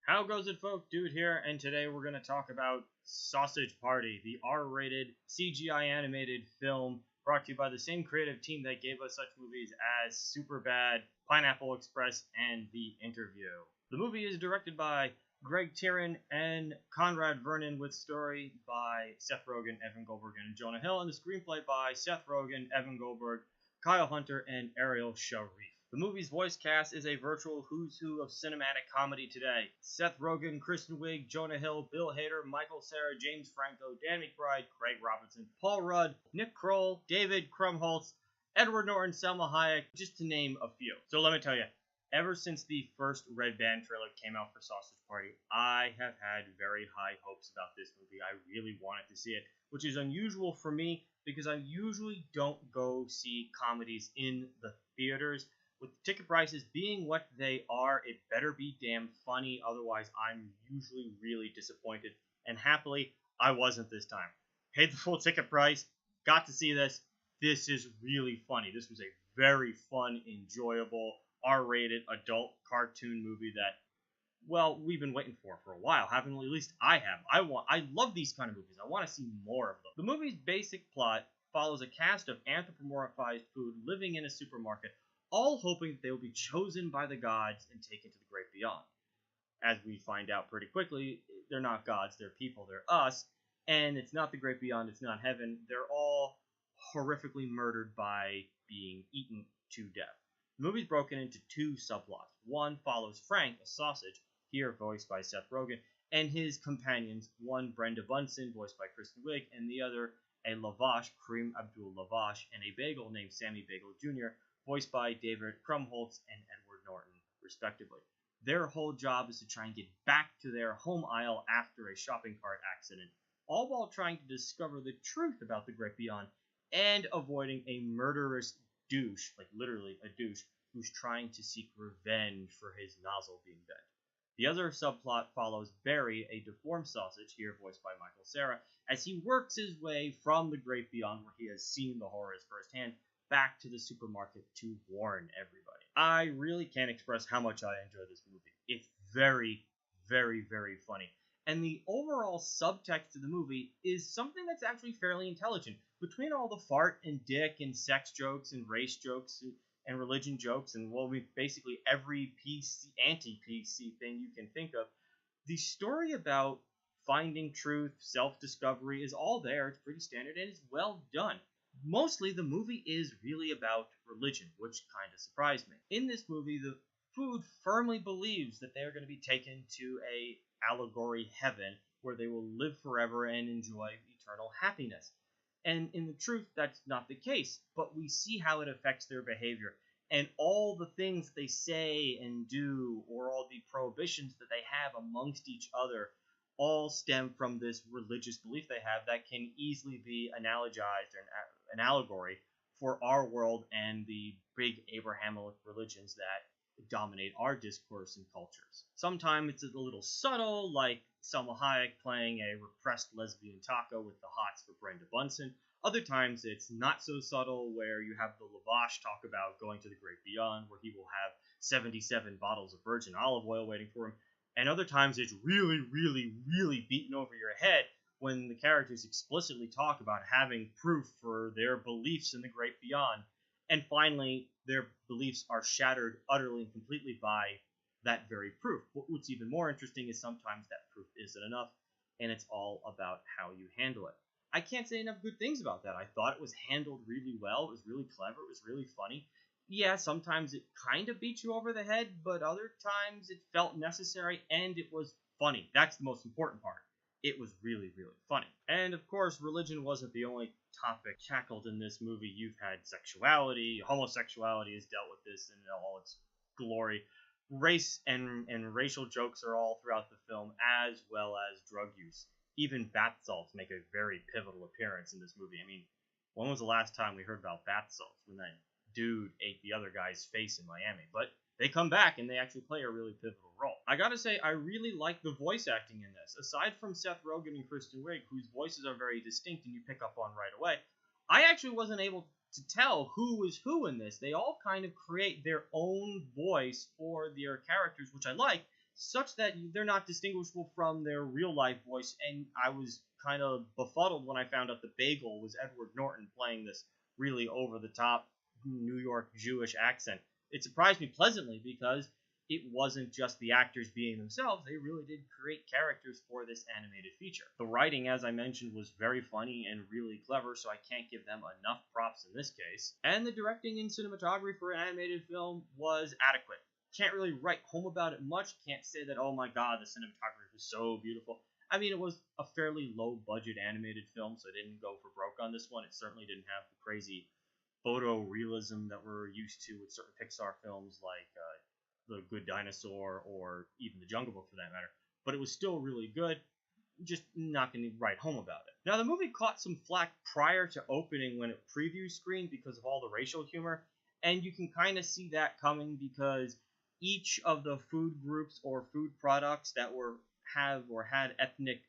How goes it, folk? Dude here, and today we're going to talk about Sausage Party, the R-rated CGI animated film brought to you by the same creative team that gave us such movies as Superbad, Pineapple Express, and The Interview. The movie is directed by Greg Tieran and Conrad Vernon, with story by Seth Rogen, Evan Goldberg, and Jonah Hill, and the screenplay by Seth Rogen, Evan Goldberg, Kyle Hunter, and Ariel Sharif. The movie's voice cast is a virtual who's who of cinematic comedy today. Seth Rogen, Kristen Wiig, Jonah Hill, Bill Hader, Michael Cera, James Franco, Dan McBride, Craig Robinson, Paul Rudd, Nick Kroll, David Krumholtz, Edward Norton, Selma Hayek, just to name a few. So let me tell you, ever since the first Red Band trailer came out for Sausage Party, I have had very high hopes about this movie. I really wanted to see it, which is unusual for me because I usually don't go see comedies in the theaters. With ticket prices being what they are, it better be damn funny, otherwise I'm usually really disappointed. And happily, I wasn't this time. Paid the full ticket price, got to see this. This is really funny. This was a very fun, enjoyable, R-rated adult cartoon movie that, well, we've been waiting for a while, haven't we? At least I have. I love these kind of movies. I want to see more of them. The movie's basic plot follows a cast of anthropomorphized food living in a supermarket, all hoping that they will be chosen by the gods and taken to the great beyond. As we find out pretty quickly, they're not gods, they're people, they're us, and it's not the great beyond, it's not heaven. They're all horrifically murdered by being eaten to death. The movie's broken into two subplots. One follows Frank, a sausage, here voiced by Seth Rogen, and his companions, one Brenda Bunsen, voiced by Kristen Wiig, and the other a lavash, Kareem Abdul-Lavash, and a bagel named Sammy Bagel Jr., voiced by David Krumholtz and Edward Norton, respectively. Their whole job is to try and get back to their home aisle after a shopping cart accident, all while trying to discover the truth about the great beyond and avoiding a murderous douche, like literally a douche, who's trying to seek revenge for his nozzle being bent. The other subplot follows Barry, a deformed sausage, here voiced by Michael Cera, as he works his way from the great beyond, where he has seen the horrors firsthand, back to the supermarket to warn everybody. I really can't express how much I enjoy this movie. It's very, very, very funny. And the overall subtext of the movie is something that's actually fairly intelligent. Between all the fart and dick and sex jokes and race jokes and religion jokes and, well, basically every PC, anti-PC thing you can think of, the story about finding truth, self-discovery is all there. It's pretty standard and it's well done. Mostly, the movie is really about religion, which kind of surprised me. In this movie, the food firmly believes that they are going to be taken to a allegory heaven where they will live forever and enjoy eternal happiness. And in the truth, that's not the case, but we see how it affects their behavior. And all the things they say and do, or all the prohibitions that they have amongst each other, all stem from this religious belief they have that can easily be analogized or an allegory for our world and the big Abrahamic religions that dominate our discourse and cultures. Sometimes it's a little subtle, like Selma Hayek playing a repressed lesbian taco with the hots for Brenda Bunsen. Other times it's not so subtle, where you have the lavash talk about going to the great beyond, where he will have 77 bottles of virgin olive oil waiting for him. And other times it's really, really, really beaten over your head when the characters explicitly talk about having proof for their beliefs in the great beyond. And finally, their beliefs are shattered utterly and completely by that very proof. What's even more interesting is sometimes that proof isn't enough, and it's all about how you handle it. I can't say enough good things about that. I thought it was handled really well. It was really clever. It was really funny. Yeah, sometimes it kind of beat you over the head, but other times it felt necessary and it was funny. That's the most important part. It was really, really funny. And of course, religion wasn't the only topic tackled in this movie. You've had sexuality, homosexuality is dealt with this in all its glory. Race and racial jokes are all throughout the film, as well as drug use. Even bath salts make a very pivotal appearance in this movie. I mean, when was the last time we heard about bath salts? When that dude ate the other guy's face in Miami. But they come back and they actually play a really pivotal role. I gotta say, I really like the voice acting in this. Aside from Seth Rogen and Kristen Wiig, whose voices are very distinct and you pick up on right away, I actually wasn't able to tell who was who in this. They all kind of create their own voice for their characters, which I like, such that they're not distinguishable from their real life voice. And I was kind of befuddled when I found out the Bagel was Edward Norton playing this really over the top New York Jewish accent. It surprised me pleasantly because it wasn't just the actors being themselves, they really did create characters for this animated feature. The writing, as I mentioned, was very funny and really clever, so I can't give them enough props in this case. And the directing and cinematography for an animated film was adequate. Can't really write home about it much, can't say that, oh my god, the cinematography was so beautiful. I mean, it was a fairly low-budget animated film, so it didn't go for broke on this one. It certainly didn't have the crazy photorealism that we're used to with certain Pixar films like The Good Dinosaur or even The Jungle Book for that matter. But it was still really good, just not going to write home about it. Now, the movie caught some flack prior to opening when it preview screened because of all the racial humor, and you can kind of see that coming because each of the food groups or food products that had ethnic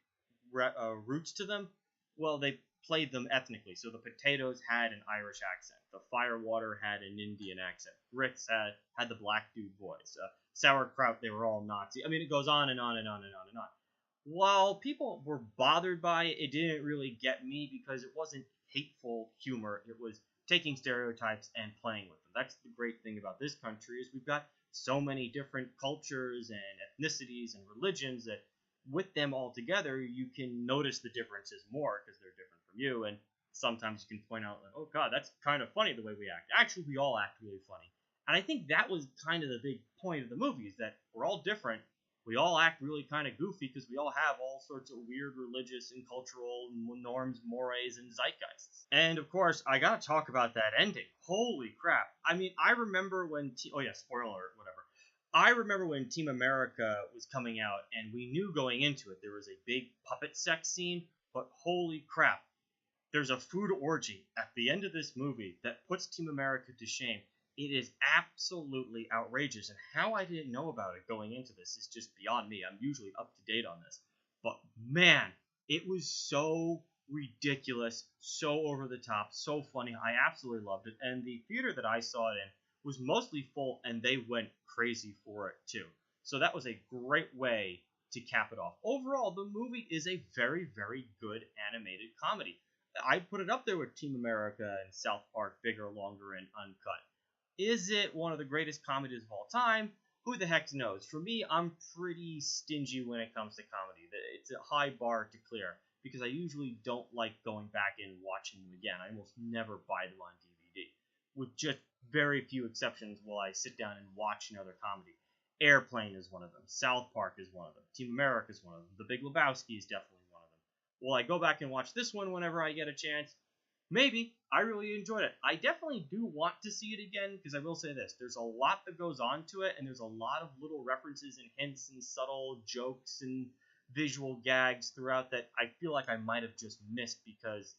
roots to them, well, they played them ethnically. So the potatoes had an Irish accent. The firewater had an Indian accent. Grits had the black dude voice. Sauerkraut, they were all Nazi. I mean, it goes on and on and on and on and on. While people were bothered by it, it didn't really get me because it wasn't hateful humor. It was taking stereotypes and playing with them. That's the great thing about this country is we've got so many different cultures and ethnicities and religions that with them all together, you can notice the differences more because they're different from you. And sometimes you can point out, like, oh, God, that's kind of funny the way we act. Actually, we all act really funny. And I think that was kind of the big point of the movie is that we're all different. We all act really kind of goofy because we all have all sorts of weird religious and cultural norms, mores, and zeitgeists. And, of course, I got to talk about that ending. Holy crap. I mean, I remember when... oh, yeah, spoiler alert, whatever. I remember when Team America was coming out, and we knew going into it there was a big puppet sex scene, but holy crap. There's a food orgy at the end of this movie that puts Team America to shame. It is absolutely outrageous, and how I didn't know about it going into this is just beyond me. I'm usually up to date on this. But, man, it was so ridiculous, so over the top, so funny. I absolutely loved it, and the theater that I saw it in was mostly full, and they went crazy for it, too. So that was a great way to cap it off. Overall, the movie is a very, very good animated comedy. I put it up there with Team America and South Park, Bigger, Longer, and Uncut. Is it one of the greatest comedies of all time? Who the heck knows? For me, I'm pretty stingy when it comes to comedy. It's a high bar to clear because I usually don't like going back and watching them again. I almost never buy them on DVD. With just very few exceptions will I sit down and watch another comedy. Airplane is one of them. South Park is one of them. Team America is one of them. The Big Lebowski is definitely one of them. Will I go back and watch this one whenever I get a chance? Maybe. I really enjoyed it. I definitely do want to see it again because I will say this. There's a lot that goes on to it, and there's a lot of little references and hints and subtle jokes and visual gags throughout that I feel like I might have just missed because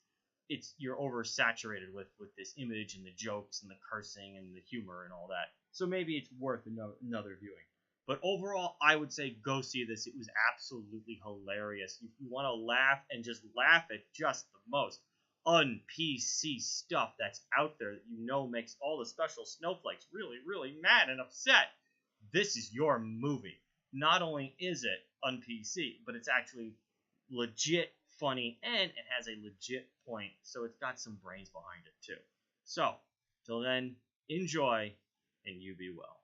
you're oversaturated with this image and the jokes and the cursing and the humor and all that. So maybe it's worth another viewing. But overall, I would say go see this. It was absolutely hilarious. If you want to laugh and just laugh at just the most un-PC stuff that's out there that you know makes all the special snowflakes really, really mad and upset, this is your movie. Not only is it un-PC, but it's actually legit funny, and it has a legit point, so it's got some brains behind it, too. So, till then, enjoy, and you be well.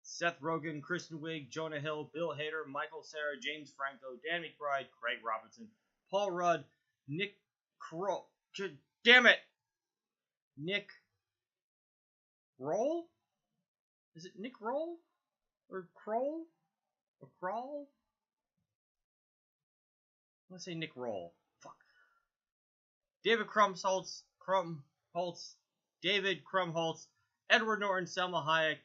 Seth Rogen, Kristen Wiig, Jonah Hill, Bill Hader, Michael Cera, James Franco, Dan McBride, Craig Robinson, Paul Rudd, Nick Kroll. Damn it! Nick Roll? Is it Nick Roll? Or Kroll? Or Kroll? I want to say Nick Roll. Fuck. David Krumholtz, David Krumholtz, Edward Norton, Selma Hayek,